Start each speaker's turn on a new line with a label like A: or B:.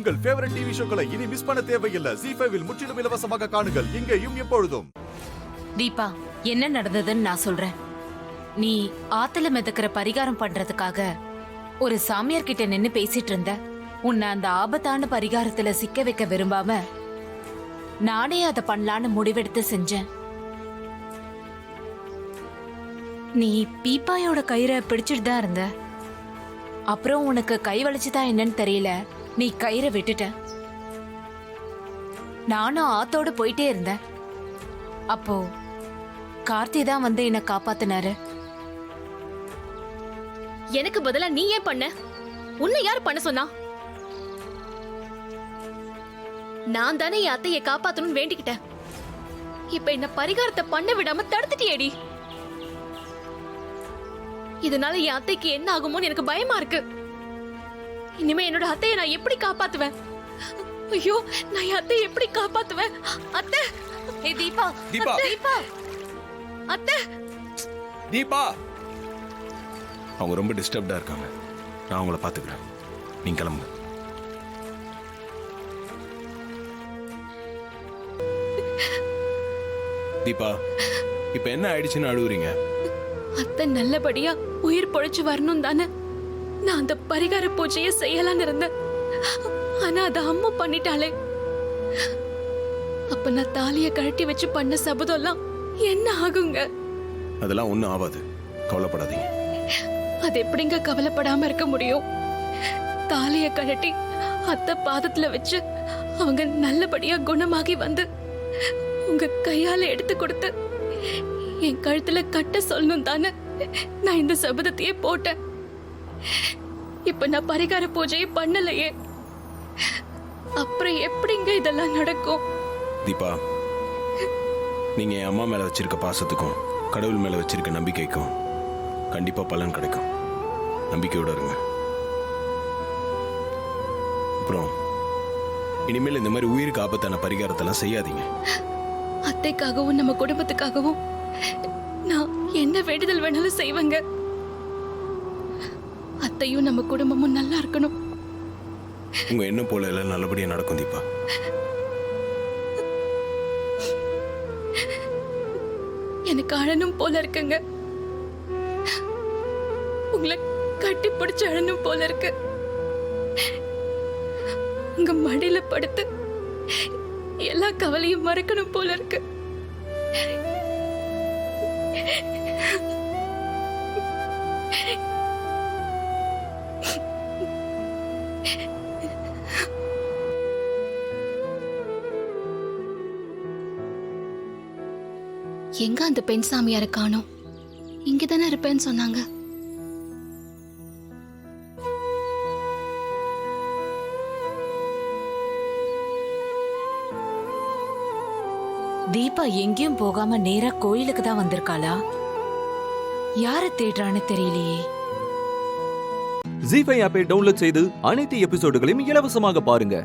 A: உங்கள் favourite TV ஷோக்களை இனி miss பண்ண தேவையில்லை. ZEE5 இல் முற்றிலும் இலவசமாக காணுங்கள். இங்கேயும் எப்பொழுதும்.
B: தீபா, என்ன நடந்ததுன்னு நான் சொல்றேன். நீ ஆத்துல மிதக்கிற பரிகாரம் பண்றதுக்காக ஒரு சாமியார் கிட்ட நின்னு பேசிட்டு இருந்த. உன்னை அந்த ஆபத்தான பரிகாரத்துல சிக்க வைக்க விரும்பாம நானே அதை பண்ணலான்னு முடிவெடுத்து செஞ்சேன். நீ பீப்பாயோட கயிறை பிடிச்சிட்டு தான் இருந்த. அப்புறம் உனக்கு கை வலிச்சுதான் என்னன்னு தெரியல, நீ கயிறை விட்டுட்ட. நானும் ஆத்தோட போயிட்டே இருந்தேன். அப்போ கார்த்தி தான் வந்து என்ன காப்பாத்தினாரு.
C: எனக்கு பதிலா நீ ஏன் பண்ண? உன்னை யார் பண்ண சொன்னா? நான் தானே என் அத்தையை காப்பாத்தணும்னு வேண்டிக்கிட்டேன். இப்ப என்ன பரிகாரத்தை பண்ண விடாம தடுத்துட்டியேடி. இதனால என் அத்தைக்கு என்ன ஆகுமோன்னு எனக்கு பயமா இருக்கு. இனிமே என்னோட அத்தையை நான் எப்படி காப்பாத்துவேன்? ஐயோ, நான் என் அத்தையை எப்படி காப்பாத்துவேன்? அத்தை!
B: ஏய் தீபா,
D: தீபா,
B: தீபா,
C: அத்தை!
D: தீபா, அவங்க ரொம்ப டிஸ்டர்ப்டா இருக்காங்க. நான் அவங்கள பாத்துக்கிறேன். நீங்க கிளம்புங்க. தீபா, இப்ப என்ன ஆயிடுச்சுன்னு அழுகுறீங்க?
C: அத்தை நல்லபடியா உயிர் பொழைச்சு வரணும் தானே நான் அந்த பரிகார பூஜையை செய்யலான்னு இருந்தேன். ஆனா அத அம்மா பண்ணிட்டாளே. அப்ப நான் தாலிய கழட்டி வச்சு பண்ண சபதம்லாம் என்ன ஆகுங்க?
D: அதெல்லாம் ஒண்ணும் ஆகாது, கவலைப்படாதீங்க.
C: அது எப்படிங்க கவலைப்படாம இருக்க முடியும்? தாலிய கழட்டி அத்தை பாதத்துல வச்சு அவங்க நல்லபடியா குணமாகி வந்து உங்க கையால எடுத்து கொடுத்து என் கழுத்துல கட்ட சொல்லணும் தானே நான் இந்த சபதத்தையே போட்டேன். இப்ப நான் பரிகார பூஜையை பண்ணலையே, அப்புறம் எப்படிங்க இதெல்லாம் நடக்கும்?
D: தீபா, நீங்க என் அம்மா மேல வச்சிருக்க பாசத்துக்கும் கடவுள் மேல வச்சிருக்க நம்பிக்கைக்கும் கண்டிப்பா பலன் கிடைக்கும். நம்பிக்கையோட இருங்க. அப்புறம் இனிமேல் இந்த மாதிரி உயிருக்கு ஆபத்தான பரிகாரத்தெல்லாம் செய்யாதீங்க.
C: அத்தைக்காகவும் நம்ம குடும்பத்துக்காகவும் நான் என்ன வேண்டுதல் வேணாலும் செய்வேங்க. அத்தையும் நம்ம குடும்பமும் நல்லா இருக்கணும்.
D: உங்க எண்ணம் போல எல்லாம் நல்லபடியா நடக்கும் தீபா.
C: எனக்கு அழனும் போல இருக்குங்க. உங்களை கட்டி பிடிச்சு அழனும் போல இருக்கு. உங்க மடியில படுத்து எல்லா கவலையும் மறக்கணும் போல இருக்கு. எங்க அந்த பெண் சாமியார காணோம்? இங்கதானே இருப்பேன்னு சொன்னாங்க.
B: தீபா எங்கேயும் போகாம நேரா கோயிலுக்கு தான் வந்திருக்காளா? யார தேடுறான்னு தெரியலையே.
E: ZEE5 ஆப்பை டவுன்லோட் செய்து அனைத்து எபிசோடுகளையும் இலவசமாக பாருங்க.